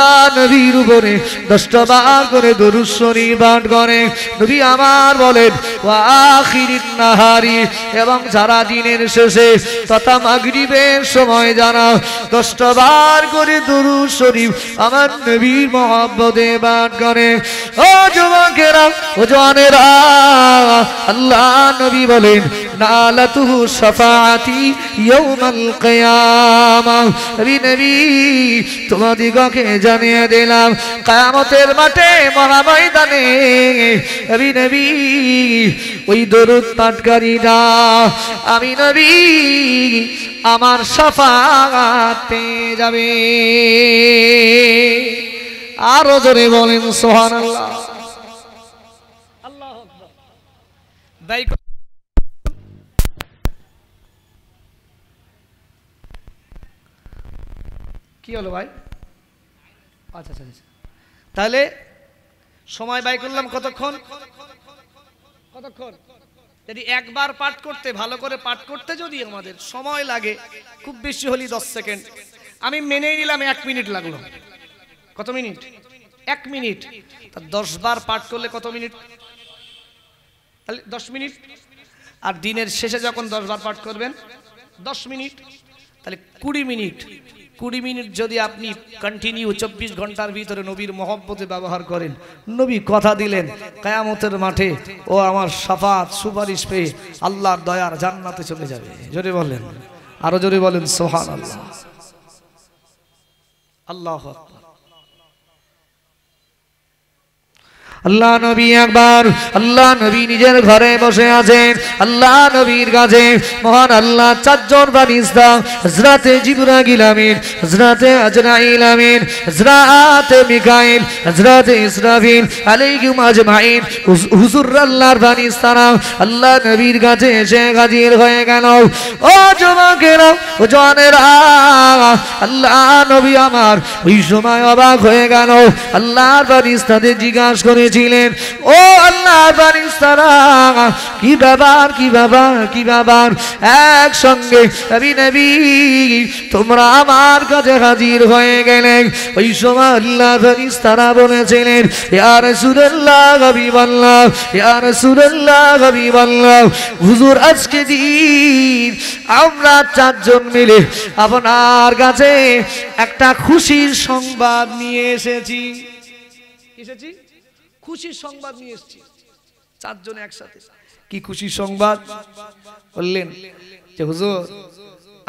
আল্লাহ নবীর উপরে 10টা বার করে দরুদ শরীফ পাঠ করে। নবী আমার বলেন ওয়া আখিরিন নাহারি, এবং যারা দিনের শেষে তথা মাগরিবের সময় যারা 10টা বার করে দরুদ শরীফ আমার নবীর মহব্বতে পাঠ করে। ও যুবকেরা, ও জওয়ানেরা, আল্লাহ নবী বলেন নালাতুহু শাফাআতি ইয়াউমাল কিয়ামাহ। নবী তোমাদিগকে জানিয়ে দিলাম কিয়ামতের মাঠে মহাময়দানে নবী ওই দরুদ পাঠকারীরা আমি নবী আমার শাফাআত পেয়ে যাবে। আরো জোরে বলেন সুবহানাল্লাহ। আল্লাহু আকবার। কি হলো ভাই? আচ্ছা আচ্ছা আচ্ছা, তাহলে সময় ব্যয় করলাম কতক্ষণ? যদি একবার পাঠ করতে, ভালো করে পাঠ করতে যদি আমাদের সময় লাগে খুব বেশি হলে 10 সেকেন্ড, আমি মেনেই নিলাম 1 মিনিট লাগলো। কত মিনিট? 1 মিনিট। তা 10 বার পাঠ করলে কত মিনিট? তাহলে 10 মিনিট। আর দিনের শেষে যখন 10 বার পাঠ করবেন 10 মিনিট, তাহলে 20 মিনিট। 20 মিনিট যদি আপনি কন্টিনিউ 24 ঘন্টার ভিতরে নবীর মহব্বতে ব্যবহার করেন, নবী কথা দিলেন কিয়ামতের মাঠে ও আমার শাফাত সুপারিশ পেয়ে আল্লাহর দয়ার জান্নাতে চলে যাবে। জোরে বলেন, আরো জোরে বলেন সুবহানাল্লাহ। আল্লাহু আকবার। আল্লাহ নবী একবার, আল্লাহ নবী নিজের ঘরে বসে আছেন। আল্লাহ নবীর কাছে মহান আল্লাহ 4 জন ফেরেশতা, হযরতে জিবরাইল আমিন, হযরতে আজরাইল আমিন, হযরতে মিকাইল, হযরতে ইসরাফিল আলাইহিম আজমাইন, হুজুর আল্লাহর ফেরেশতারা আল্লাহ নবীর কাছে এসে হাজির হয়ে গেল। ও যুবকেরা, ও জওয়ানেরা, আল্লাহ নবী আমার ওই সময় অবাক হয়ে গেল। আল্লাহর ফেরেশতাদের জিজ্ঞাসা করে ছিলেন, ও আল্লাহর ফেরেশতারা, কি ব্যাপার, কি ব্যাপার, কি ব্যাপার একসঙ্গে নবী তোমরা আমার কাছে হাজির হয়ে গেলেন? ওই সময় আল্লাহর ফেরেশতারা বলেছিলেন, ইয়া রাসূলুল্লাহ, হাবিবাল্লাহ, ইয়া রাসূলুল্লাহ, হাবিবাল্লাহ, হুজুর আজকে দিন আমরা 4 জন মিলে আপনার কাছে একটা খুশির সংবাদ নিয়ে এসেছি। খুশির সংবাদ নিয়ে এসেছি 4 জন একসাথে। কি খুশির সংবাদ? বললেন যে হুজুর,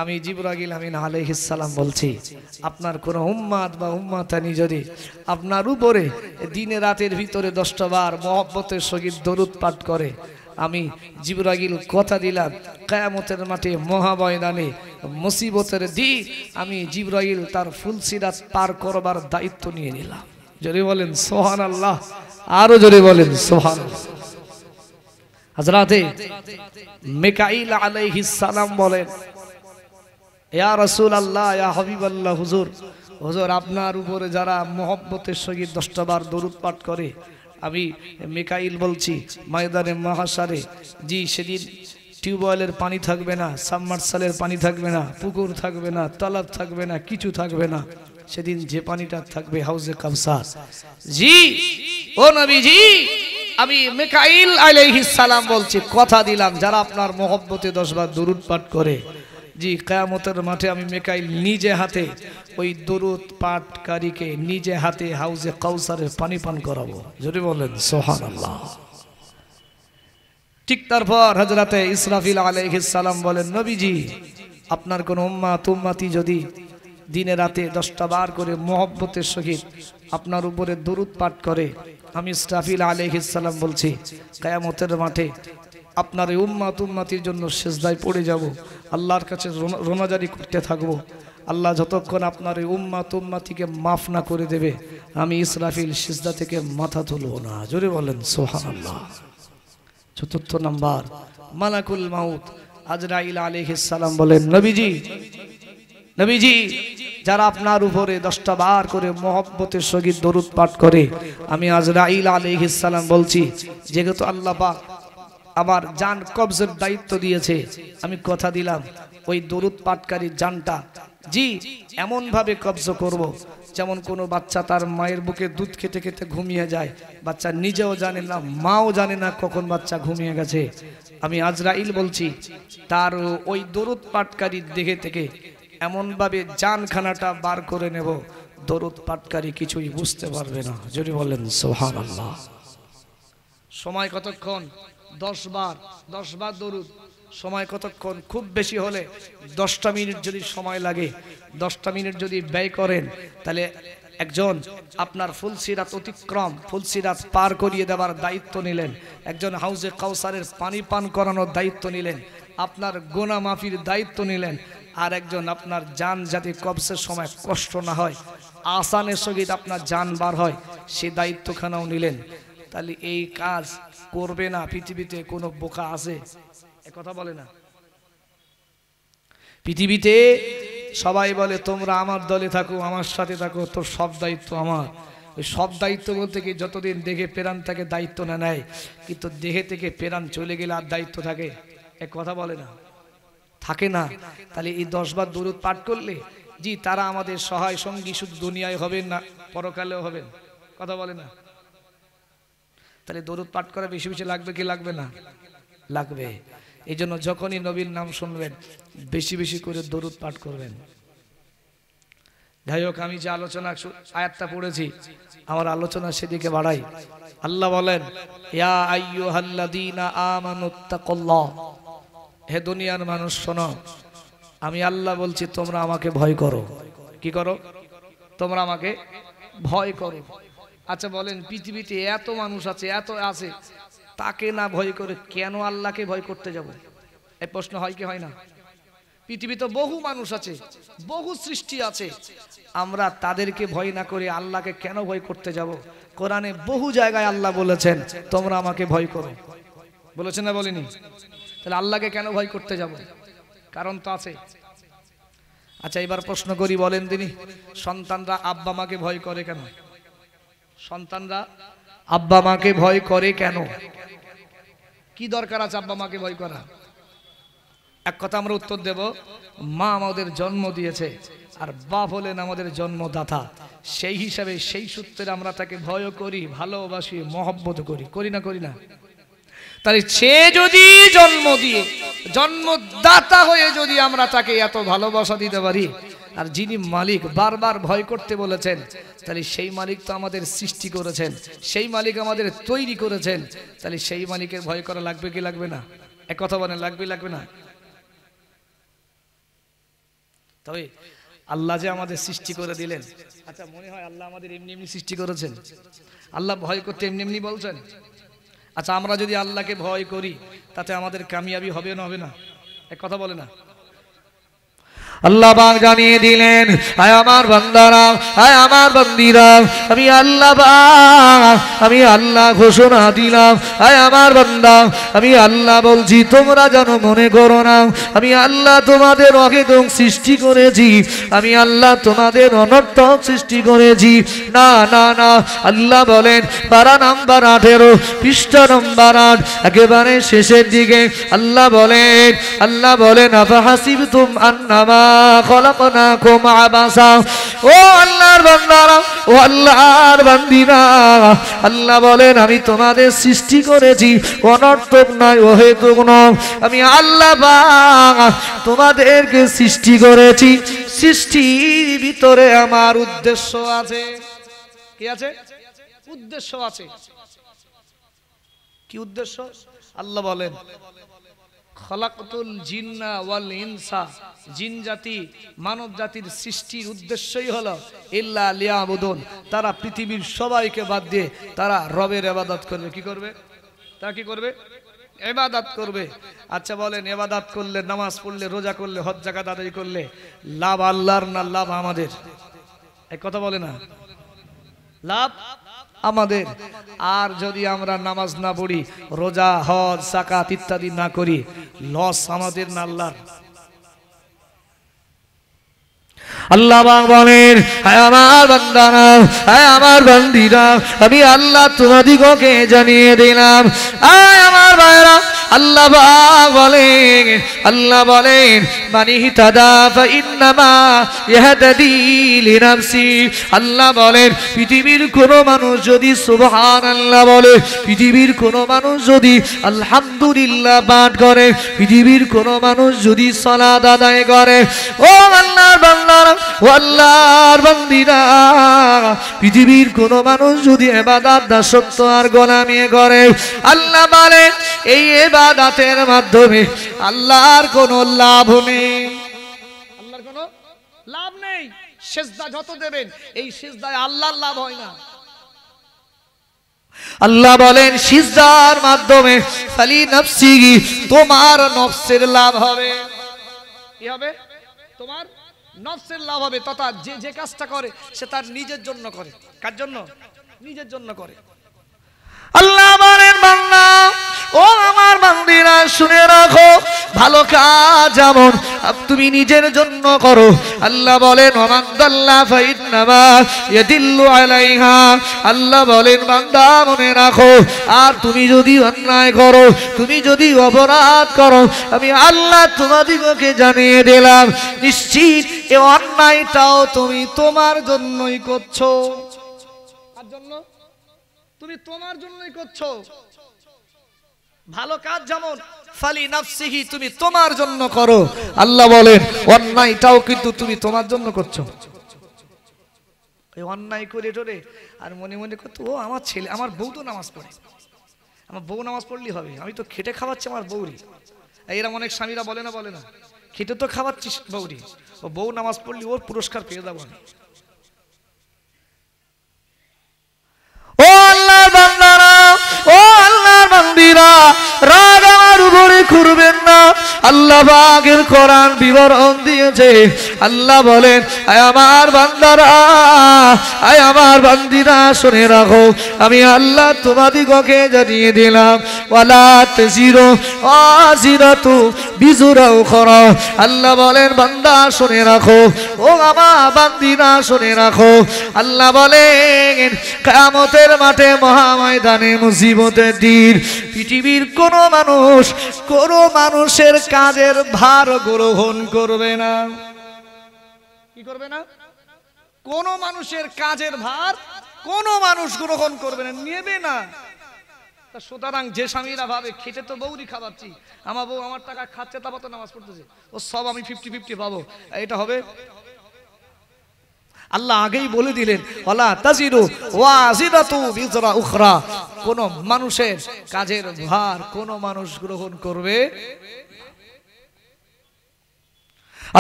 আমি জিবরাইল আমিন আলাইহিস সালাম বলছি, আপনার কোন উম্মত বা উম্মতানি যদি আপনার উপরে দিনে রাতের ভিতরে 10টা বার মহব্বতের সহিত দরুদ পাঠ করে, আমি জিবরাইল কথা দিলাম কিয়ামতের মাঠে মহাময়দানে মুসিবতের দিন আমি জিবরাইল তার ফুলসিরাত পার করবার দায়িত্ব নিয়ে নিলাম। জোরে বলেন সুবহানাল্লাহ, আরো জোরে বলেন সুবহানাল্লাহ। হযরতে মিকাইল আলাইহিস সালাম বলেন, ইয়া রাসূলুল্লাহ, ইয়া হাবিবাল্লাহ, হুজুর, হুজুর আপনার উপরে যারা মহব্বতের সহিত 10টা বার দরুদ পাঠ করে, আমি মিকাইল বলছি ময়দানে মাহশারে, জি সেদিন টিউবওয়েলের পানি থাকবে না, সাবমার্সালের পানি থাকবে না, পুকুর থাকবে না, তালাব থাকবে না, কিছু থাকবে না। সেদিন যে পানিটা থাকবে হাউজে কাউসার। জি ও নবীজি, আমি মিকাইল আলাইহিস সালাম বলছি, কথা দিলাম যারা আপনার মহব্বতে 10 বার দরুদ পাঠ করে, জি কিয়ামতের মাঠে আমি মিকাইল নিজে হাতে ওই দরুদ পাঠকারীকে নিজে হাতে হাউজে কাউসারের পানি পান করাবো। যদি বলেন সুবহানাল্লাহ। ঠিক তারপর হযরতে ইসরাফিল আলাইহিস সালাম বলেন, নবীজি আপনার কোন উম্মত উম্মতি যদি দিনে রাতে 10টা বার করে মহব্বতের সহিত আপনার উপরে দরুদ পাঠ করে, আমি ইসরাফিল আলাইহিস সালাম বলছি কিয়ামতের মাঠে আপনার এই উম্মত উম্মতির জন্য সিজদায় পড়ে যাব, আল্লাহর কাছে রোনাজারি করতে থাকবো। আল্লাহ যতক্ষণ আপনার এই উম্মত উম্মতিকে মাফ না করে দেবে, আমি ইসরাফিল সিজদা থেকে মাথা তুলব না। জোরে বলেন সুবহানাল্লাহ। 4 নাম্বার, মালাকুল মাউত আজরাইল আলাইহিস সালাম বলেন, নবীজি, নবীজি যারা আপনার উপরে 10টা বার করে মহব্বতের সহিত দরুদ পাঠ করে, আমি আজরাইল আলাইহিস সালাম বলছি, যেহেতু আল্লাহ পাক আমার জান কবজের দায়িত্ব দিয়েছে, আমি কথা দিলাম ওই দরুদ পাঠকারীর জানটা জি এমন ভাবে কবজ করব যেমন কোনো বাচ্চা তার মায়ের বুকে দুধ খেতে খেতে ঘুমিয়ে যায়, বাচ্চা নিজেও জানে না, মাও জানে না কখন বাচ্চা ঘুমিয়ে গেছে। আমি আজরাইল বলছি, তার ওই দরুদ পাঠকারীর দেহে থেকে এমন ভাবে জানখানাটা বার করে নেব, দরুদ পাঠকারী কিছুই বুঝতে পারবে না। যদি বলেন সুবহানাল্লাহ। সময় কতক্ষণ? 10 বার দরুদ। সময় কতক্ষণ? খুব বেশি হলে 10টা মিনিট যদি সময় লাগে, 10টা মিনিট যদি ব্যয় করেন, তাহলে একজন আপনার ফুলসিরাত অতিক্রম, ফুলসিরাত পার করিয়ে দেওয়ার দায়িত্ব নিলেন, একজন হাউজে কাউসারের পানি পান করানোর দায়িত্ব নিলেন, আপনার গোনা মাফির দায়িত্ব নিলেন, আর একজন আপনার জান যাতে কবজের সময় কষ্ট না হয়, আসানের সহিত আপনার জান বার হয়, সে দায়িত্বখানাও নিলেন। তাহলে এই কাজ করবে না পৃথিবীতে কোনো বোকা আছে? কথা বলে না। পৃথিবীতে সবাই বলে তোমরা আমার দলে থাকো, আমার সাথে থাকো, তোর সব দায়িত্ব আমার। ওই সব দায়িত্ব বলতে কি যতদিন দেহে প্রাণ থাকে দায়িত্ব না নেয়, কিন্তু দেহে থেকে প্রাণ চলে গেলে আর দায়িত্ব থাকে? এক কথা বলে না, থাকে না। তাহলে এই 10 বার দরুদ পাঠ করলে জি তারা আমাদের সহায় সঙ্গী, শুধু দুনিয়ায় হবেন না পরকালেও হবেন। কথা বলে না। তাহলে দরুদ পাঠ করা বেশি বেশি লাগবে কি লাগবে না? লাগবে। এই জন্য যখনই নবীর নাম শুনবেন বেশি বেশি করে দরুদ পাঠ করবেন। যাই হোক, আমি যে আলোচনা আয়াতটা পড়েছি, আমার আলোচনা সেদিকে বাড়াই। আল্লাহ বলেন, ইয়া আইয়ুহাল্লাযীনা আমানুত্তাকুল্লাহ, হে দুনিয়ার মানুষ শোনো, আমি আল্লাহ বলছি তোমরা আমাকে ভয় করো। কি করো? তোমরা আমাকে ভয় করো। আচ্ছা বলেন, পৃথিবীতে এত মানুষ আছে, এত আছে, তাকে না ভয় করে কেন আল্লাহকে ভয় করতে যাব? এই প্রশ্ন হয় কি হয় না? পৃথিবীতে বহু মানুষ আছে, বহু সৃষ্টি আছে, আমরা তাদেরকে ভয় না করে আল্লাহকে কেন ভয় করতে যাব? কোরআনে বহু জায়গায় আল্লাহ বলেছেন তোমরা আমাকে ভয় করো, বলেছেন না বলেনি? তাহলে আল্লাহকে কেন ভয় করতে যাব? কারণ তো আছে। আচ্ছা এবার প্রশ্ন করি, বলেন তিনি, সন্তানরা আব্বা মাকে ভয় করে কেন? সন্তানরা আব্বা মাকে ভয় করে কেন? কি দরকার আছে আব্বা মাকে ভয় করা? এক কথা আমরা উত্তর দেব, মা আমাদের জন্ম দিয়েছে আর বাপ হলেন আমাদের জন্মদাতা, সেই হিসাবে সেই সূত্রে আমরা তাকে ভয় করি, ভালোবাসি, মহব্বত করি। করি না? করি না? তাহলে সে যদি জন্ম দিয়ে জন্মদাতা হয়ে যদি আমরা তাকে এত ভালোবাসা দিতে পারি, আর যিনি মালিক বারবার ভয় করতে বলেছেন, তাহলে সেই মালিক তো আমাদের সৃষ্টি করেছেন, সেই মালিক আমাদের তৈরি করেছেন, তাহলে সেই মালিকের ভয় করা লাগবে কি লাগবে না? এক কথা বলেন, লাগবে লাগবে না? তবে আল্লাহ যে আমাদের সৃষ্টি করে দিলেন, আচ্ছা মনে হয় আল্লাহ আমাদের এমনি এমনি সৃষ্টি করেছেন? আল্লাহ ভয় করতে এমনি এমনি বলছেন? আচ্ছা আমরা যদি আল্লাহকে ভয় করি তাতে আমাদের কামিয়াবি হবে না হবে না? এক কথা বলে না? আল্লাহ পাক জানিয়ে দিলেন, আয় আমার বান্দারা, আয় আমার বান্দিরা, আমি আল্লাহ পাক, আমি আল্লাহ ঘোষণা দিলাম, আয় আমার বান্দা, আমি আল্লাহ বলছি তোমরা যেন মনে করো না আমি আল্লাহ তোমাদের অহেতুক সৃষ্টি করেছি, আমি আল্লাহ তোমাদের অনর্থক সৃষ্টি করেছি। না না না, আল্লাহ বলেন পারা নাম্বার 18 পৃষ্ঠা নাম্বার 8 একেবারে শেষের দিকে আল্লাহ বলেন আফাহাসিবতুম আন্নামা খলাকনাকুম আবাসা। ও আল্লাহর বান্দারা, ও আল্লাহর বান্দিরা, আল্লাহ বলেন আমি তোমাদের সৃষ্টি করেছি অনর্থক নয়, অহেতুক নয়। আমি আল্লাহ পাক তোমাদেরকে সৃষ্টি করেছি, সৃষ্টির ভিতরে আমার উদ্দেশ্য আছে। কি আছে? উদ্দেশ্য আছে। কি উদ্দেশ্য? আল্লাহ বলেন খলাকতুল জিন্না ওয়াল ইনসা, জিন জাতি মানব জাতির সৃষ্টির উদ্দেশ্যই হলো ইল্লা লিয়াবুদুন, তারা পৃথিবীর সবাইকে বাদ দিয়ে তারা রবের ইবাদত করবে। কি করবে? তারা কি করবে? ইবাদত করবে। আচ্ছা বলেন, ইবাদত করলে, নামাজ পড়লে, রোজা করলে, হজ যাকাত আদায় করলে লাভ আল্লাহর না লাভ আমাদের? এক কথা বলে না? লাভ আমাদের। আর যদি আমরা নামাজ না পড়ি, রোজা, হজ, যাকাত ইত্যাদি না করি, লস আমাদের না আল্লাহর? আল্লাহ বলেন হায় আমার বান্দারা, হায় আমার বান্দিরা, আমি আল্লাহ তোমাদিগকে জানিয়ে দিলাম, আয় আমার ভাইরা, আল্লাহ বলেন মানি তাদা ফাইন্নামা ইয়াহতাদি লিনাফসি। আল্লাহ বলেন পৃথিবীর কোন মানুষ যদি সুবহানাল্লাহ বলে, পৃথিবীর কোন মানুষ যদি আলহামদুলিল্লাহ পাঠ করে, পৃথিবীর কোন মানুষ যদি সালাত আদায় করে, ও আল্লাহর বান্দারা, ও আল্লাহর বান্দিরা, পৃথিবীর কোন মানুষ যদি ইবাদত দাসত্ব আর গোলামি করে, আল্লাহ বলে এই ইবাদতের মাধ্যমে আল্লাহর কোনো লাভ নেই। আল্লাহর কোনো লাভ নেই। সিজদা যত দেবেন এই সিজদায় আল্লাহর লাভ হয় না। আল্লাহ বলেন সিজদার মাধ্যমে ফালি নফসিহি, তোমার নফসের লাভ হবে। কি হবে? তোমার নফসের লাভ হবে। তথা যে যে কাজটা করে সে তার নিজের জন্য করে। কার জন্য? নিজের জন্য করে। আল্লাহ বলেন বান্দা, ও আমার বান্দিরা শুনে রাখো, ভালো কাজ যেমন তুমি নিজের জন্য করো। আল্লাহ বলেন ওমান দাল্লা ফাইন্নামা ইয়াদিল্লু আলাইহা। আল্লাহ বলেন বান্দা মনে রাখো, আর তুমি যদি অন্যায় করো, তুমি যদি অপরাধ করো, আমি আল্লাহ তোমাদিগকে জানিয়ে দিলাম নিশ্চিত এই অন্যায়টাও তুমি তোমার জন্যই করছো। কার জন্য? তুমি তোমার জন্যই করছো। ভালো কাজ যেমন ফালি নাফসিহি, তুমি তোমার জন্য করো। আল্লাহ বলেন অন্যায়টাও কিন্তু তুমি তোমার জন্য করছো। এই অন্যায় করে টোরে আর মনে মনে করতো ও আমার ছেলে, আমার বউ তো নামাজ পড়ে, আমার বউ নামাজ পড়লেই হবে, আমি তো খেটে খাওয়াচ্ছি আমার বউরি। এরকম অনেক স্বামীরা বলে না, বলে না, খেটে তো খাওয়াচ্ছিস বউরি, ও বউ নামাজ পড়লি ওর পুরস্কার পেয়ে যাবো আমি। ও আল্লাহর বান্দারা, ও আল্লাহর বান্দিরা, রাগ আমার উপরে করবেন না। আল্লাহ পাকের কোরআন বিবরণ দিয়েছে। আল্লাহ বলেন আয় আমার বান্দারা, আয় আমার বান্দিরা শুনে রাখো, আমি আল্লাহ তোমাদিগকে জানিয়ে দিলাম ওয়ালা তাজিরু ওয়াজিরাতু বিজরা উখরা। আল্লাহ বলেন বান্দা শুনে রাখো, ও আমার বান্দিরা শুনে রাখো, আল্লাহ বলেন কিয়ামতের মাঠে মহাময়দানে মুসিবতের দিন পৃথিবীর কোন মানুষের কাজের ভার গ্রহণ করবে না। কি করবে না? কোন মানুষের কাজের ভার কোন মানুষ গ্রহণ করবে না, নেবে না। সুতরাং যে স্বামীরা ভাবে খেটে তো বউরি খাওয়াচ্ছি, আমার বউ আমার টাকা খাচ্ছে, তারপর তো নামাজ পড়তেছে, ও সব আমি 50-50 পাবো, এটা হবে? আল্লাহ আগেই বলে দিলেন ওয়ালা তাজিরু ওয়াজিরাতু বিজরা উখরা, কোন মানুষের কাজের ভার কোন মানুষ গ্রহণ করবে।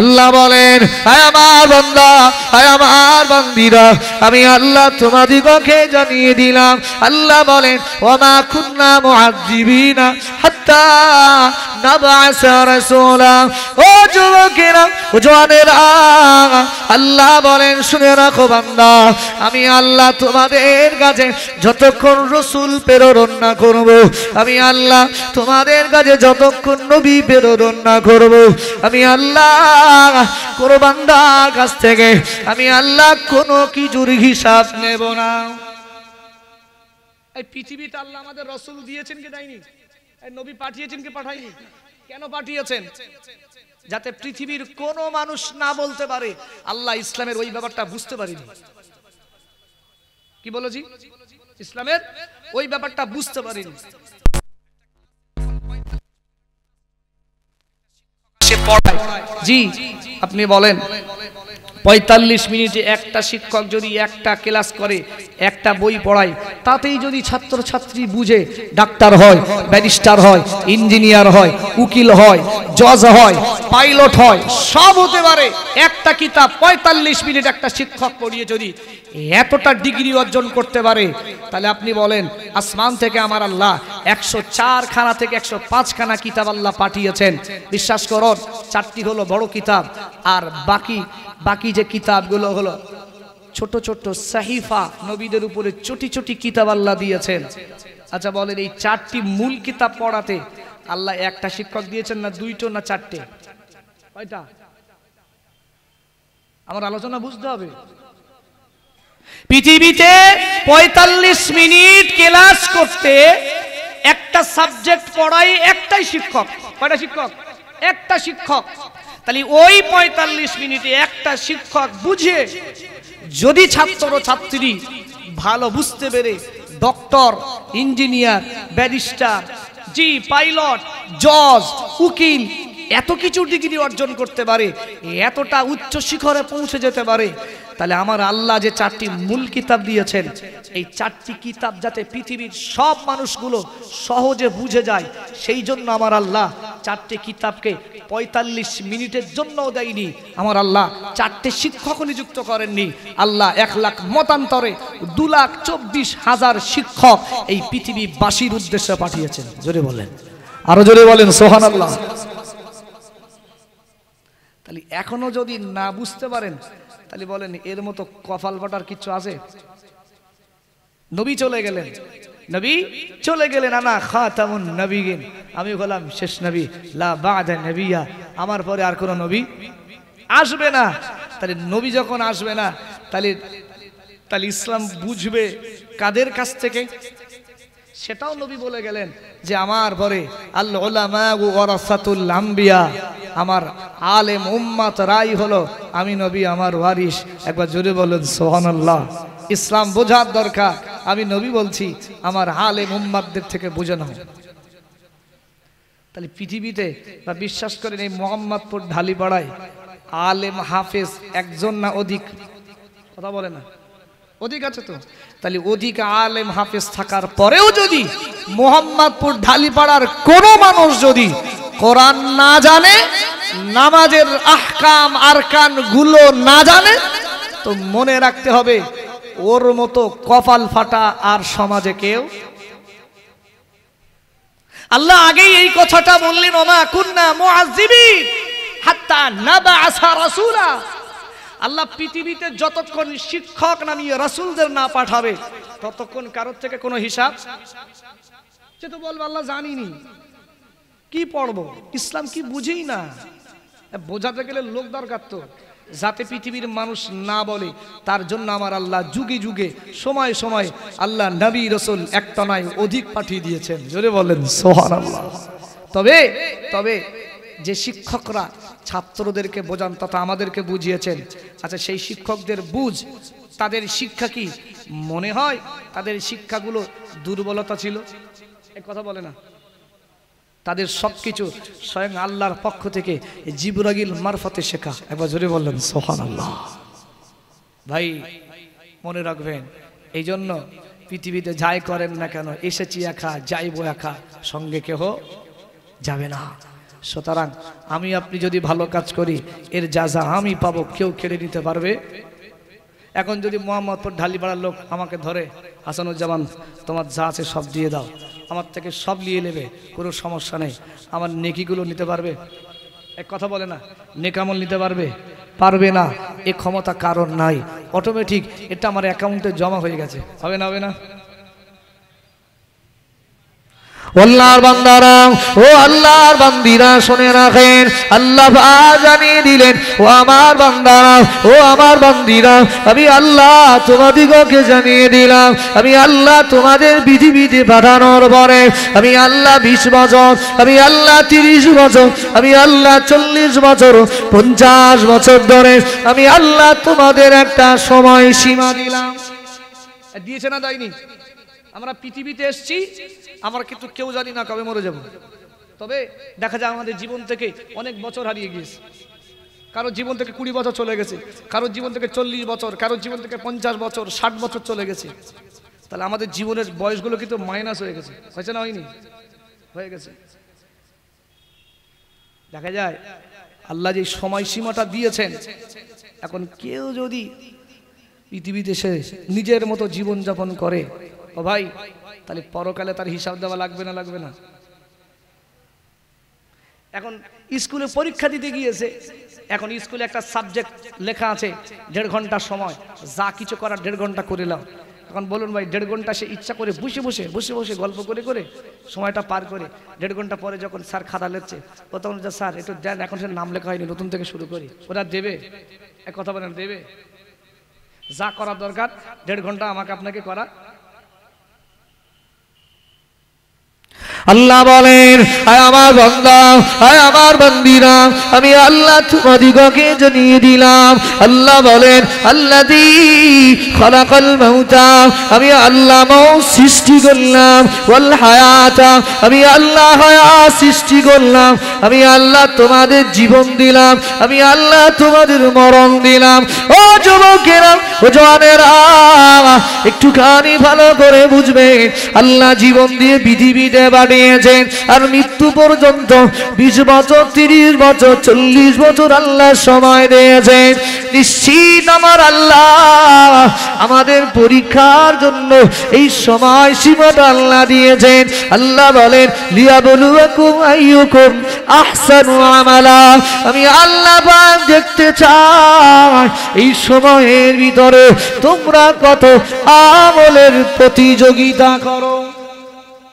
আল্লাহ বলেন আয় আমার বান্দা, আয় আমার বান্দিরা, আমি আল্লাহ তোমাদিগকে জানিয়ে দিলাম। আল্লাহ বলেন ওয়ামা কুন্না মুআযযিবিনা হাত্তা নাবআসা রাসূলা। ও যুবকেরা, ও জওয়ানেরা, আল্লাহ বলেন শুনে রাখো বান্দা, আমি আল্লাহ তোমাদের কাছে যতক্ষণ রাসূল প্রেরণ না করব, আমি আল্লাহ তোমাদের কাছে যতক্ষণ নবী প্রেরণ না করব, আমি আল্লাহ কোন বান্দার কাছ থেকে আমি আল্লাহ কোনো কিছুর হিসাব নেব না। এই পৃথিবীতে আল্লাহ আমাদের রাসূল দিয়েছেন কি দেয়নি? এই নবী পাঠিয়েছেন কি পাঠায়নি? কেন পাঠিয়েছেন? যাতে পৃথিবীর কোন মানুষ না বলতে পারে আল্লাহ ইসলামের ওই ব্যাপারটা বুঝতে পারেনি। কি বলেছি? ইসলামের ওই ব্যাপারটা বুঝতে পারেনি। জি আপনি বলেন 45 মিনিটে একটা শিক্ষক যদি একটা ক্লাস করে, একটা বই পড়ায়, তাতেই যদি ছাত্রছাত্রী বুঝে ডাক্তার হয়, ব্যারিস্টার হয়, ইঞ্জিনিয়ার হয়, উকিল হয়, জজ হয়, পাইলট হয়, সব হতে পারে। একটা কিতাব 45 মিনিট একটা শিক্ষক পড়িয়ে যদি এতটা ডিগ্রি অর্জন করতে পারে, তাহলে আপনি বলেন আসমান থেকে আমার আল্লাহ 104 খানা থেকে 105 খানা কিতাব আল্লাহ পাঠিয়েছেন। বিশ্বাস করুন, 4টি হলো বড় কিতাব, আর বাকি যে কিতাবগুলো হলো ছোট ছোট সাহিফা, নবীদের উপরে ছোটি ছোটি কিতাব আল্লাহ দিয়েছেন। আচ্ছা বলেন, এই 4টি মূল কিতাব পড়াতে আল্লাহ একটা শিক্ষক দিয়েছেন না 2টো না 4টে? কয়টা? আমার আলোচনা বুঝতে হবে। পৃথিবীতে 45 মিনিট ক্লাস করতে একটা সাবজেক্ট পড়াই একটাই শিক্ষক। কয়টা শিক্ষক? একটা শিক্ষক। তাহলে ওই 45 মিনিটে একটা শিক্ষক বুঝে যদি ছাত্র ছাত্রী ভালো বুঝতে পেরে ডক্টর, ইঞ্জিনিয়ার, ব্যারিস্টার, জি পাইলট, জজ, উকিল এত কিছু ডিগ্রি অর্জন করতে পারে, এতটা উচ্চ শিখরে পৌঁছে যেতে পারে, তাহলে আমার আল্লাহ যে 4টি মূল কিতাব দিয়েছেন, এই 4টি কিতাব যাতে পৃথিবীর সব মানুষগুলো সহজে বুঝে যায়, সেই জন্য আমার আল্লাহ 4টি কিতাবকে 45 মিনিটের জন্যও দেয়নি। আমার আল্লাহ 4টে শিক্ষক নিযুক্ত করেননি। আল্লাহ 1 লাখ মতান্তরে 2,24,000 শিক্ষক এই পৃথিবীবাসীর উদ্দেশ্যে পাঠিয়েছেন। জোরে বলেন, আরো জোরে বলেন সুবহানাল্লাহ। তাহলে এখনো যদি না বুঝতে পারেন, তাহলে বলেন এর মতো কপাল ফাটার কিছু আছে? নবী চলে গেলেন, নবী চলে গেলেন, আনা খাতামুন নবিয়িন, আমি হলাম শেষ নবী, লা বা'দা নবিয়্যা, আমার পরে আর কোনো নবী আসবে না। তাহলে নবী যখন আসবে না, তাহলে ইসলাম বুঝবে কাদের কাছ থেকে? সেটাও নবী বলে গেলেন যে আমার পরে আল উলামা ওয়ারাসাতুল আম্বিয়া, আমার আলেম উম্মত রাই হলো আমি নবী, আমার ওয়ারিস। একবার জোরে বলেন সুবহানাল্লাহ। ইসলাম বোঝার দরকার। আমি নবী বলছি, আমার আলেম উম্মতদের থেকে বুঝে নাও। তাহলে পৃথিবীতে বা বিশ্বাস করেন এই মোহাম্মদপুর ঢালিপাড়ায় আলেম হাফেজ একজন না অধিক? কথা বলে না, অধিক আছে তো। তাহলে অধিক আলেম হাফেজ থাকার পরেও যদি মোহাম্মদপুর ঢালিপাড়ার কোন মানুষ যদি কোরআন না জানে, নামাজের আহকাম আরকান গুলো না জানে, তো মনে রাখতে হবে ওর মতো কপাল ফাটা আর সমাজে কেউ। আল্লাহ আগেই এই কথাটা বললেন, ওমা কুন্না মুআযযিবিন হাত্তা নাবআসা রাসূলা। আল্লাহ পৃথিবীতে যতক্ষণ শিক্ষক নামিয়ে রাসূলদের না পাঠাবে, ততক্ষণ কারোর থেকে কোনো হিসাব। সে তো বলবে আল্লাহ জানিনি, কি পড়বো, ইসলাম কি বুঝেই না। বোঝাতে গেলে লোক দরকার তো, যাতে পৃথিবীর মানুষ না বলে। তার জন্য আমার আল্লাহ যুগে যুগে সময় সময় আল্লাহ নবী রাসূল একটা নয় অধিক পাঠিয়ে দিয়েছেন। জোরে বলেন সুবহানাল্লাহ। তবে যে শিক্ষকরা ছাত্রদেরকে বোঝান তথা আমাদেরকে বুঝিয়েছেন, আচ্ছা সেই শিক্ষকদের বুঝ, তাদের শিক্ষা কি মনে হয় তাদের শিক্ষাগুলো দুর্বলতা ছিল? এক কথা বলে না, তাদের সবকিছু স্বয়ং আল্লাহর পক্ষ থেকে জিবরাইল মারফতে শেখা। একবার জোরে বললেন সুবহানাল্লাহ। ভাই মনে রাখবেন, এই জন্য পৃথিবীতে যাই করেন না কেন, এসেছি একা যাইব একা, সঙ্গে কেহ যাবে না। সুতরাং আমি আপনি যদি ভালো কাজ করি, এর যা আমি পাবো কেউ কেড়ে নিতে পারবে। এখন যদি মোহাম্মদপুর ঢালিপাড়ার লোক আমাকে ধরে, হাসানুজ্জামান তোমার যা আছে সব দিয়ে দাও, আমার থেকে সব নিয়ে নেবে, কোনো সমস্যা নেই, আমার নেকিগুলো নিতে পারবে? এক কথা বলে না, নেকামল নিতে পারবে? পারবে না। এ ক্ষমতা কারণ নাই, অটোমেটিক এটা আমার অ্যাকাউন্টে জমা হয়ে গেছে। হবে না? হবে না? আল্লাহর বান্দারা, ও আল্লাহর বান্দিরা শুনে রাখেন, আল্লাহ জানিয়ে দিলেন, ও আমার বান্দারা, ও আমার বান্দিরা, আমি আল্লাহ তোমাদিগকে জানিয়ে দিলাম, আমি আল্লাহ তোমাদের পৃথিবীতে পাঠানোর পরে আমি আল্লাহ 20 বছর, আমি আল্লাহ 30 বছর, আমি আল্লাহ 40 বছর, 50 বছর ধরে আমি আল্লাহ তোমাদের একটা সময় সীমা দিলাম। দিয়েছে না দেয়নি? আমরা পৃথিবীতে এসেছি, আমরা কিন্তু কেউ জানি না কবে মরে যাব। তবে দেখা যায় আমাদের জীবন থেকে অনেক বছর হারিয়ে গিয়েছে। কারোর জীবন থেকে 20 বছর চলে গেছে, কারোর জীবন থেকে 40 বছর, কারোর জীবন থেকে 50 বছর, 60 বছর চলে গেছে। তাহলে আমাদের জীবনের বয়সগুলো কিন্তু মাইনাস হয়ে গেছে। হয়েছে না হয়নি? হয়ে গেছে। দেখা যায় আল্লাহ যে সময়সীমাটা দিয়েছেন, এখন কেউ যদি পৃথিবীতে সে নিজের মতো জীবন যাপন করে, ও ভাই, তাহলে পরকালে তার হিসাব দেওয়া লাগবে না? লাগবে না? এখন স্কুলে পরীক্ষা দিতে গিয়েছে, এখন স্কুলে একটা সাবজেক্ট লেখা আছে 1.5 ঘন্টা সময়, যা কিছু করার 1.5 ঘন্টা করে নাও। এখন বলুন ভাই, 1.5 ঘন্টা সে ইচ্ছা করে বসে বসে গল্প করে করে সময়টা পার করে 1.5 ঘন্টা পরে যখন স্যার খাতা লিখছে, ও তখন স্যার একটু দেন, এখন সে নাম লেখা হয়নি, নতুন থেকে শুরু করি। ওরা দেবে? এক কথা বলেন, দেবে? যা করার দরকার 1.5 ঘন্টা আমাকে আপনাকে করা। আল্লাহ বলেন, আয় আমার বান্দা, আয় আমার বান্দিরা, আমি আল্লাহ তোমাদিগকে জানিয়ে দিলাম। আল্লাহ বলেন, আল্লাযী খালাকাল মাউতা, আমি আল্লাহ মউত সৃষ্টি করলাম, ওয়াল হায়াতা, আমি আল্লাহ হায়াত সৃষ্টি করলাম, আমি আল্লাহ তোমাদের জীবন দিলাম, আমি আল্লাহ তোমাদের মরণ দিলাম। ও যুবকেরা, ও জওয়ানেরা, একটুখানি ভালো করে বুঝবেন, আল্লাহ জীবন দিয়ে পৃথিবীতে পাঠিয়েছেন, আর মৃত্যু পর্যন্ত 20 বছর, 30 বছর, 40 বছর আল্লাহ সময় দিয়েছেন। নিশ্চিত আমার আল্লাহ আমাদের পরীক্ষার জন্য এই সময় সীমাটা আল্লাহ দিয়েছেন। আল্লাহ বলেন, লিয়াবলুয়াকুম আইয়ুকুম আহসানু আমালা, আমি আল্লাহ পাক দেখতে চাই এই সময়ের ভিতরে তোমরা কত আমলের প্রতিযোগিতা করো।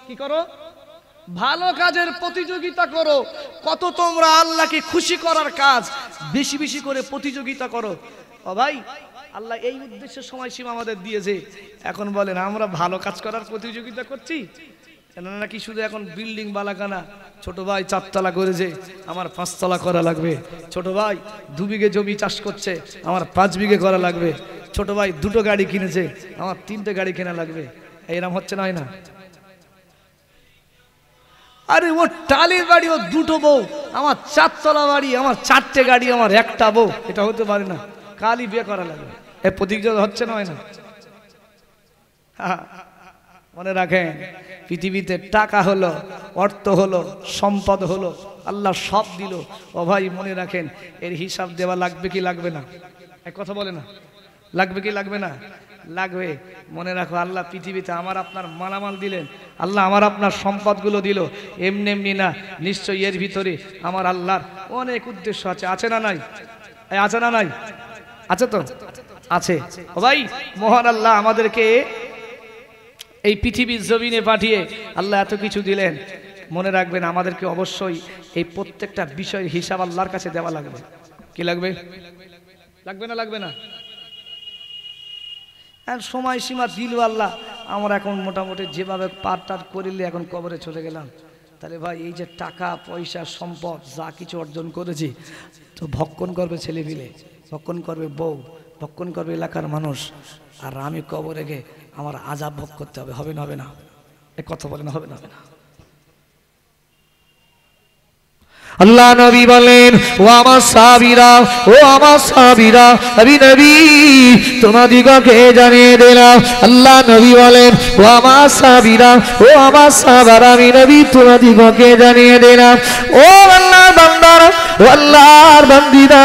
কি করো? ভালো কাজের প্রতিযোগিতা করো। কত তোমরা আল্লাহকে খুশি করার কাজ বেশি বেশি করে প্রতিযোগিতা করো। ও ভাই, আল্লাহ এই উদ্দেশ্যে সময়সীমা আমাদের দিয়েছে। এখন বলেন, আমরা ভালো কাজ করার প্রতিযোগিতা করছি নাকি শুধু এখন বিল্ডিং বালাকানা? ছোট ভাই 4 তলা করেছে, আমার 5 তলা করা লাগবে। ছোট ভাই 2 বিঘে জমি চাষ করছে, আমার 5 বিঘে করা লাগবে। ছোট ভাই 2টো গাড়ি কিনেছে, আমার 3টে গাড়ি কেনা লাগবে। এইরকম হচ্ছে না, হয় না? আরে ও টালির বাড়ি, ও 2টো বউ, আমার 4 তলা বাড়ি, আমার 4টে গাড়ি, আমার 1টা বউ। এটা হতে পারে না, কালই বিয়ে করা লাগবে। এ প্রতিযোগিতা হচ্ছে না, হয় না? মনে রাখেন, পৃথিবীতে টাকা হলো, অর্থ হলো, সম্পদ হলো, আল্লাহ সব দিল। ও ভাই মনে রাখেন, এর হিসাব দেওয়া লাগবে কি লাগবে না? এক কথা বলে না, লাগবে কি লাগবে না? লাগবে। মনে রাখো, আল্লাহ পৃথিবীতে আমার আপনার মালামাল দিলেন, আল্লাহ আমার আপনার সম্পদগুলো দিল এমনি এমনি না। নিশ্চয়ই এর ভিতরে আমার আল্লাহর অনেক উদ্দেশ্য আছে। আছে না নাই? আছে না নাই? আছে তো আছে। ও ভাই, মহান আল্লাহ আমাদেরকে এই পৃথিবীর জমিনে পাঠিয়ে আল্লাহ এত কিছু দিলেন। মনে রাখবেন, আমাদেরকে অবশ্যই এই প্রত্যেকটা বিষয়ের হিসাব আল্লাহর কাছে দেওয়া লাগবে। কি লাগবে? লাগবে না? লাগবে না? আর সময়সীমা দিল আল্লাহ। আমরা এখন মোটামুটি যেভাবে পার করিলে এখন কবরে চলে গেলাম। তাহলে ভাই, এই যে টাকা পয়সা সম্পদ যা কিছু অর্জন করেছি, তো ভক্ষণ করবে ছেলেপিলে, ভক্ষণ করবে বউ, ভক্ষণ করবে এলাকার মানুষ, আর আমি কবরে গিয়ে আমার আযাব ভোগ করতে হবে। হবে না? হবে না? এ কথা বলে না, হবে না? হবে না? আল্লাহ নবী বলেন, ও আমার সাহাবীরা, ও আমার সাহাবীরা, আমি নবী তোমাদিগকে জানিয়ে দিলাম। আল্লাহ নবী বলেন, ও আমার সাহাবীরা, ও আমার সাহাবারা, আমি নবী তোমাদিগকে জানিয়ে দিলাম। ও আল্লাহর বান্দারা, ও আল্লাহর বান্দীরা,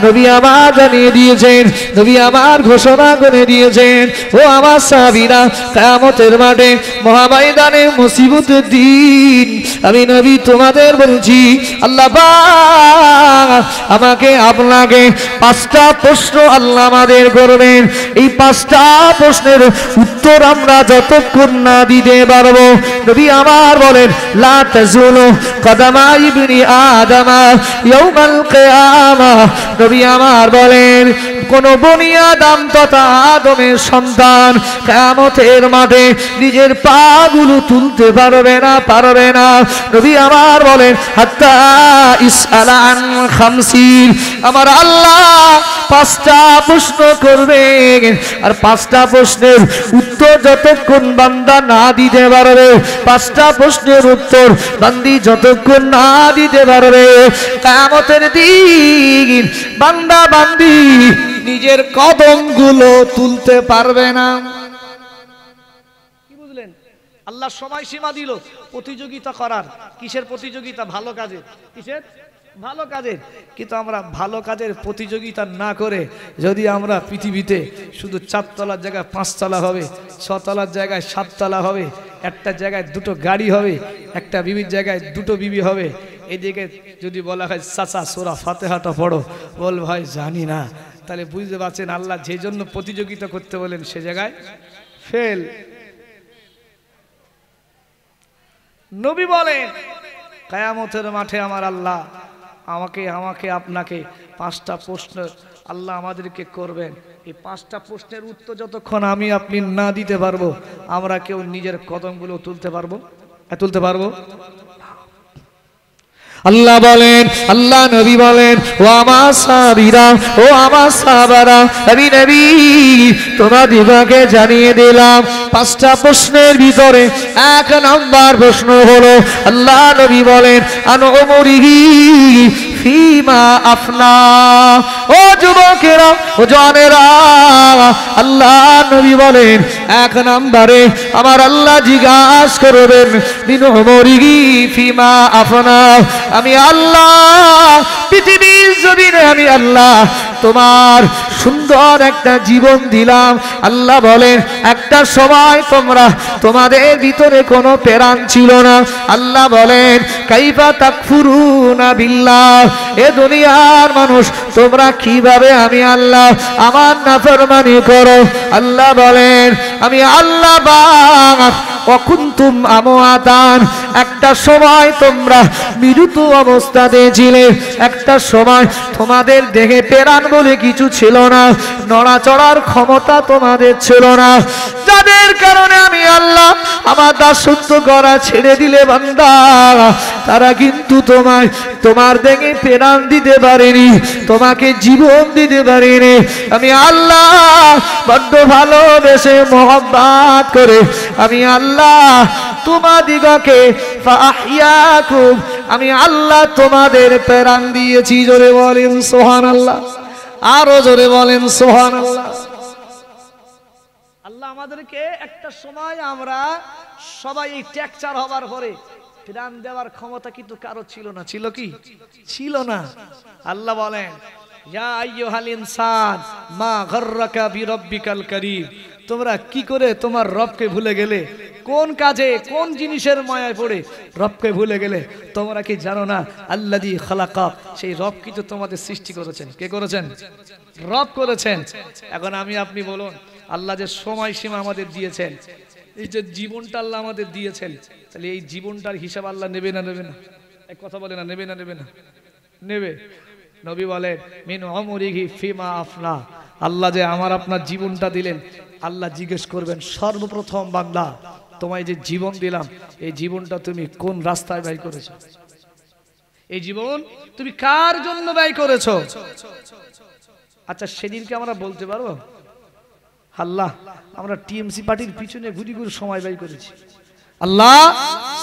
নবী আমার জানিয়ে দিয়েছেন, নবী আমার ঘোষণা করে দিয়েছেন। ও আমার সাহাবীরা, কিয়ামতের মাঠে মহাময়দানে মুসিবতের দিন আমি নবী তোমাদের বলছি, আল্লাহ পাক আমাকে আপনাকে 5টা প্রশ্ন আল্লাহ আমাদের করবেন। এই 5টা প্রশ্নের উত্তর আমরা যতক্ষণ না দিতে পারবো, নবী আমার বলেন, লা তাজুলু কদামা ইবনি আদামা ইয়াউমাল কিয়ামাহ। নবী আমার বলেন, কোন বনি আদম তথা আদমের সন্তান কিয়ামতের মাঠে নিজের পাগুলো তুলতে পারবে না, পারবে না। নবী আমার বলেন, হাত্তা ইসআলা আন খামসিন, আমার আল্লাহ 5টা প্রশ্ন করবেন, আর 5টা প্রশ্নের উত্তর যতক্ষণ বান্দা না দিতে পারবে, 5টা প্রশ্নের উত্তর বান্দি যতক্ষণ না দিতে পারবে, কিয়ামতের দিন বান্দা বান্দি নিজের কদমগুলো তুলতে পারবে না। কি বুঝলেন? আল্লাহ সময়সীমা দিল প্রতিযোগিতা করার। কিসের প্রতিযোগিতা? ভালো কাজের। কিসের? ভালো কাজের। কিন্তু আমরা ভালো কাজের প্রতিযোগিতা না করে যদি আমরা পৃথিবীতে শুধু 4 তলার জায়গায় 5 তলা হবে, 6 তলার জায়গায় 7 তলা হবে, একটা জায়গায় 2টো গাড়ি হবে, একটা বিবির জায়গায় 2টো বিবি হবে, এদিকে যদি বলা হয় চাচা সূরা ফাতিহাটা পড়ো, বল ভাই জানি না, তাহলে বুঝতে পারছেন আল্লাহ যে জন্য প্রতিযোগিতা করতে বলেন সে জায়গায় ফেল। নবী বলেন, কিয়ামতের মাঠে আমার আল্লাহ আমাকে আপনাকে 5টা প্রশ্ন আল্লাহ আমাদেরকে করবেন। এই 5টা প্রশ্নের উত্তর যতক্ষণ আমি আপনি না দিতে পারবো, আমরা কেউ নিজের কদমগুলো তুলতে পারবো তুলতে পারবো? আল্লাহ বলেন, আল্লাহ নবী বলেন, ও আমার সাহাবীরা, ও আমার সাহাবারা, আমি নবী তোমাদিগকে জানিয়ে দিলাম 5টা প্রশ্নের ভিতরে 1 নাম্বার প্রশ্ন হলো, আল্লাহ নবী বলেন, আন উমরিহি ফিমা আফনা। ও যুবকেরা, ও জওয়ানেরা, আল্লাহ নবী বলেন 1 নম্বরে আমার আল্লাহ জিজ্ঞাসা করবেন, বিন উমরিহি ফিমা আফনা। আমি আল্লাহ পৃথিবীর জমিনে আমি আল্লাহ তোমার সুন্দর একটা জীবন দিলাম। আল্লাহ বলেন, একটা সময় তোমাদের ভিতরে কোনো প্রাণ ছিল না। আল্লাহ বলেন, কাইফা তাকফুরুনা বিল্লাহ, এ দুনিয়ার মানুষ তোমরা কিভাবে আমি আল্লাহ আমার নাফরমানি করো। আল্লাহ বলেন, আমি আল্লাহ ওয়াকুনতুম আমওয়াতান, একটা সময় তোমরা মৃত অবস্থাতে ছিলে, একটা সময় তোমাদের দেহে প্রাণ বলে কিছু ছিল না, নড়াচড়ার ক্ষমতা তোমাদের ছিল না, যাদের কারণে আমি আল্লাহ আমার দাসত্ব করা ছেড়ে দিলে বান্দা, তারা কিন্তু তোমার দেহে প্রাণ দিতে পারেনি, তোমাকে জীবন দিতে পারেনি। আমি আল্লাহ বড্ড ভালোবেসে মহব্বত করে আমি আল্লাহ তোমাদিগকে ফাহিয়াকুম, আমি আল্লাহ তোমাদের প্রাণ দিয়েছি। জোরে বলেন সুবহানাল্লাহ, আরো জোরে বলেন সুবহানাল্লাহ। আল্লাহ আমাদেরকে একটা সময় আমরা সবাই ট্যাকচার হবার পরে প্রাণ দেওয়ার ক্ষমতা কিন্তু কারো ছিল না। ছিল কি? ছিল না। আল্লাহ বলেন, ইয়া আইয়ুহাল ইনসান মা গাররাকা বিরাব্বিকাল কারীম, তোমরা কি করে তোমার রবকে ভুলে গেলে? কোন কাজে, কোন জিনিসের মায়ায় পড়ে রবকে ভুলে গেলে? তোমরা কি জানো না আল্লাযী খালাকা, সেই রব কিন্তু তোমাদের সৃষ্টি করেছেন। কে করেছেন? রব করেছেন। এখন আমি আপনি বলুন, আল্লাহ যে সময়সীমা আমাদের দিয়েছেন, এই যে জীবনটা আল্লাহ আমাদের দিয়েছেন, তাহলে এই জীবনটার হিসাব আল্লাহ নেবে না নেবে না? এক কথা বলে না, নেবে না নেবে না? নেবে। নবী বলেন, মিন উমরিহি ফিমা আফনা, আল্লাহ যে আমার আপনার জীবনটা দিলেন, আল্লাহ জিজ্ঞেস করবেন সর্বপ্রথম, বান্দা তোমায় যে জীবন দিলাম, এই জীবনটা তুমি কোন রাস্তায় ব্যয় করেছো? এই জীবন তুমি কার জন্য ব্যয় করেছো? আচ্ছা, সেদিনকে আমরা বলতে পারবো আল্লাহ আমরা টিএমসি পার্টির পিছনে ঘুরে ঘুরে সময় ব্যয় করেছি, আল্লাহ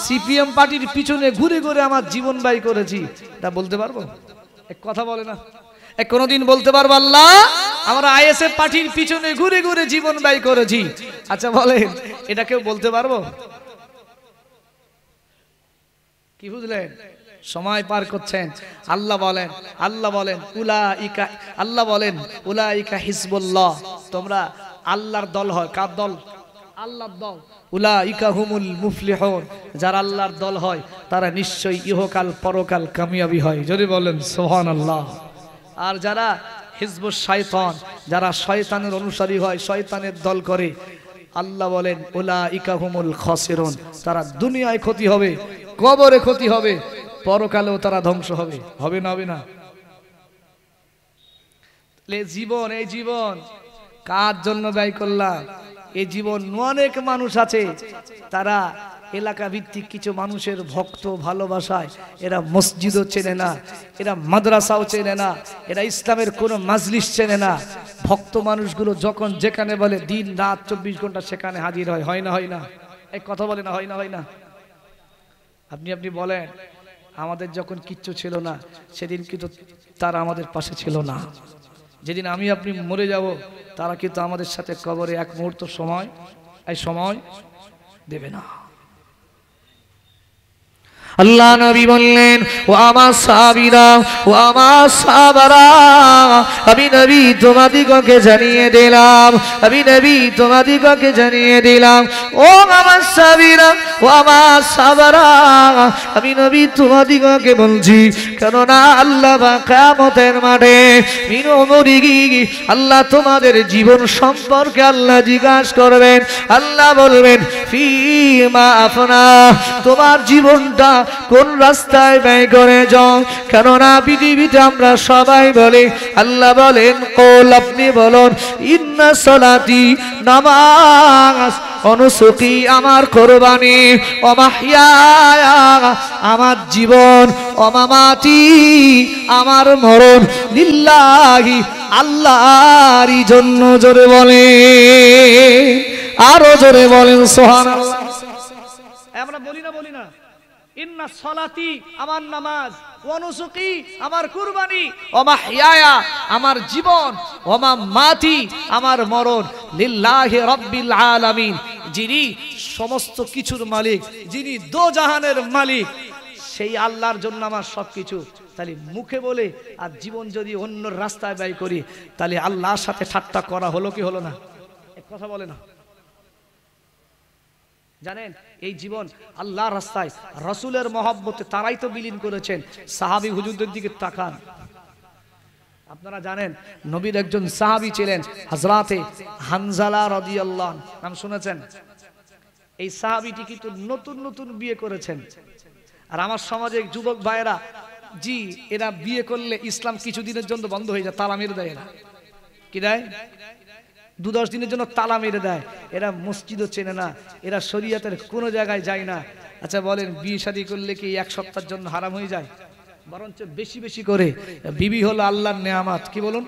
সিপিএম পার্টির পিছনে ঘুরে ঘুরে আমার জীবন ব্যয় করেছি, এটা বলতে পারবো? এক কথা বলে না, কোনদিন বলতে পারবো আল্লাহ আমরা আইএসএফ পার্টির পিছনে ঘুরে ঘুরে জীবন ব্যয় করেছি? আচ্ছা বলেন, এটা কেউ বলতে পারবো? কি বুঝলেন? সময় পার করছেন। আল্লাহ বলেন উলাইকা, আল্লাহ বলেন উলাইকা হিজবুল্লাহ, তোমরা আল্লাহর দল হয়। কার দল? আল্লাহর দল। উলাইকা হুমুল মুফলিহুন, যারা আল্লাহর দল হয় তারা নিশ্চয়ই ইহকাল পরকাল কামিয়াবি হয়। যদি বলেন সুবহানাল্লাহ। আর যারা হিজবুশ শাইতান, যারা শয়তানের অনুসারী হয়, শয়তানের দল করে, আল্লাহ বলেন উলাইকা হুমুল খাসিরুন, তারা দুনিয়ায় ক্ষতি হবে, কবরে ক্ষতি হবে, পরকালেও তারা ধ্বংস হবে। হবে না? হবে না? জীবন, এই জীবন কার জন্য ব্যয় করলাম? এই জীবন অনেক মানুষ আছে, তারা এলাকা ভিত্তিক কিছু মানুষের ভক্ত ভালোবাসায় এরা মসজিদও চেনে না, এরা মাদ্রাসাও চেনে না, এরা ইসলামের কোনো মাজলিস চেনে না। ভক্ত মানুষগুলো যখন যেখানে বলে দিন রাত 24 ঘন্টা সেখানে হাজির হয়। হয় না? হয় না? এক কথা বলে না, হয় না? হয় না? আপনি বলেন, আমাদের যখন কিচ্ছু ছিল না সেদিন কিন্তু তারা আমাদের পাশে ছিল না। যেদিন আমি আপনি মরে যাব, তারা কিন্তু আমাদের সাথে কবরে এক মুহূর্ত সময় দেবে না। আল্লাহ নবী বললেন, ও আমার সাহাবীরা, ও আমার সাহাবারা, আমি নবী তোমাদিগকে জানিয়ে দিলাম, আমি নবী তোমাদিগকে জানিয়ে দিলাম, ও আমার সাহাবীরা, ও আমার সাহাবারা, আমি নবী তোমাদিগকে বলছি, কেননা আল্লাহ কিয়ামতের মাঠে মিন উমরিহি, আল্লাহ তোমাদের জীবন সম্পর্কে আল্লাহ জিজ্ঞাসা করবেন। আল্লাহ বলবেন, ফিমা আফনা, তোমার জীবনটা কোন রাস্তায় ব্যয় করে যাও? কেননা পৃথিবীতে আমরা সবাই বলি, আল্লাহ বলেন কল, আপনি বলুন, ইন্না সালাতি, নামাজ, অনুসুকি, আমার কোরবানি, ও মাহইয়ায়া আমার জীবন, ও মামাতি আমার মরণ, লিল্লাহি আল্লাহরই জন্য। জোরে বলে, আরো জোরে বলেন সুবহানাল্লাহ। আমরা বলি না ইন্না সলাতি আমার নামাজ, ওয়া নুসুকি আমার কুরবানি, ওয়া মাহইয়ায়া আমার জীবন, ওয়া মামাতি আমার মরণ, লিল্লাহি রাব্বিল আলামিন যিনি সমস্ত কিছুর মালিক, যিনি দোজাহানের মালিক, সেই আল্লাহর জন্য আমার সবকিছু। তাহলে মুখে বলে আর জীবন যদি অন্য রাস্তায় ব্যয় করি, তাহলে আল্লাহর সাথে ঠাট্টা করা হলো কি হলো না? এক কথা বলে না? জানেন এই জীবন আল্লাহর রাস্তায় রাসূলের মহব্বতে তারাই তো বিলীন করেছেন। সাহাবী হুজুরদের দিকে তাকান, আপনারা জানেন নবীর একজন সাহাবী ছিলেন হযরতে হানজালা রাদিয়াল্লাহু, নাম শুনেছেন? এই সাহাবীটি কিন্তু নতুন নতুন বিয়ে করেছেন। আর আমার সমাজে যুবক ভাইয়েরা, জি এরা বিয়ে করলে ইসলাম কিছুদিনের জন্য বন্ধ হয়ে যায়, তালা মেরে দেয়। এরা কি দেয়? 2-10 দিনের জন্য তালা মেরে দেয়। এরা মসজিদও চেনে না, এরা শরীয়তের কোনো জায়গায় যায় না। আচ্ছা বলেন, বিয়ে শাদী করলে কি 1 সপ্তাহের জন্য হারাম হয়ে যায়? বরঞ্চ বেশি বেশি করে। বিবি হলো আল্লাহর নেয়ামত। কি বলুন?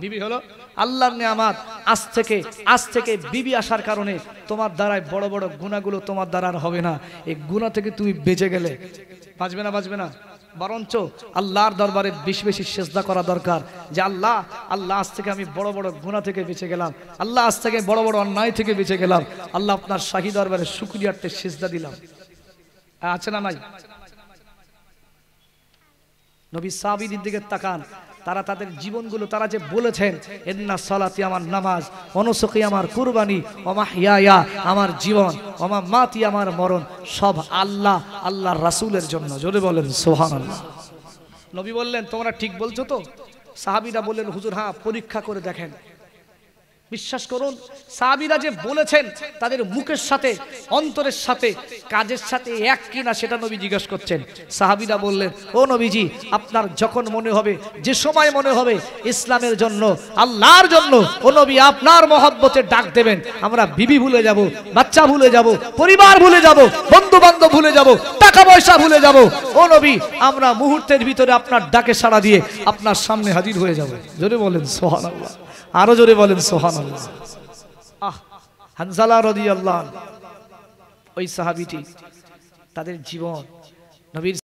বিবি হলো আল্লাহর নেয়ামত। আজ থেকে বিবি আসার কারণে তোমার দ্বারায় বড় বড় গুনাহগুলো তোমার দ্বারা আর হবে না। এই গুনাহ থেকে তুমি বেঁচে গেলে বাঁচবে না? বরঞ্চ আল্লাহর দরবারে বেশি বেশি সিজদা করা দরকার, যে আল্লাহ আজ থেকে আমি বড় বড় গুনাহ থেকে বেঁচে গেলাম, আল্লাহ আজ থেকে বড় বড় অন্যায় থেকে বেঁচে গেলাম, আল্লাহ আপনার শাহী দরবারে শুকরিয়ার্থে সিজদা দিলাম। আছে না নাই? নবী সাহাবীদের দিকে তাকান, তারা তাদের জীবনগুলো তারা যে বলেছেন ইন্না সালাতি আমার নামাজ, ওয়া নুসুকি আমার কুরবানি, ওয়া মাহইয়ায়া আমার জীবন, ওয়া মামাতি আমার মরণ, সব আল্লাহর রাসূলের জন্য। জোরে বলেন সুবহানাল্লাহ। নবী বললেন তোমরা ঠিক বলছো তো? সাহাবীরা বললেন হুজুর হ্যাঁ, পরীক্ষা করে দেখেন। বিশ্বাস করুন, সাহাবীরা যে বলেছেন তাদের মুখের সাথে অন্তরের সাথে কাজের সাথে এক কিনা সেটা নবী জিজ্ঞেস করছেন। সাহাবীরা বললেন ও নবীজি, আপনার যখন মনে হবে, যে সময় মনে হবে ইসলামের জন্য, আল্লাহর জন্য, ও নবী আপনার মহব্বতে ডাক দেবেন। আমরা বিবি ভুলে যাব, বাচ্চা ভুলে যাব, পরিবার ভুলে যাব, বন্ধু বান্ধব ভুলে যাব, টাকা পয়সা ভুলে যাব। ও নবী আমরা মুহূর্তের ভিতরে আপনার ডাকে সাড়া দিয়ে আপনার সামনে হাজির হয়ে যাব। জোরে বলেন সুবহানাল্লাহ, আরো জোরে বলেন সুবহানাল্লাহ। হানজালা রাদিয়াল্লাহু আনহু ওই সাহাবীটি, তাদের জীবন নবীর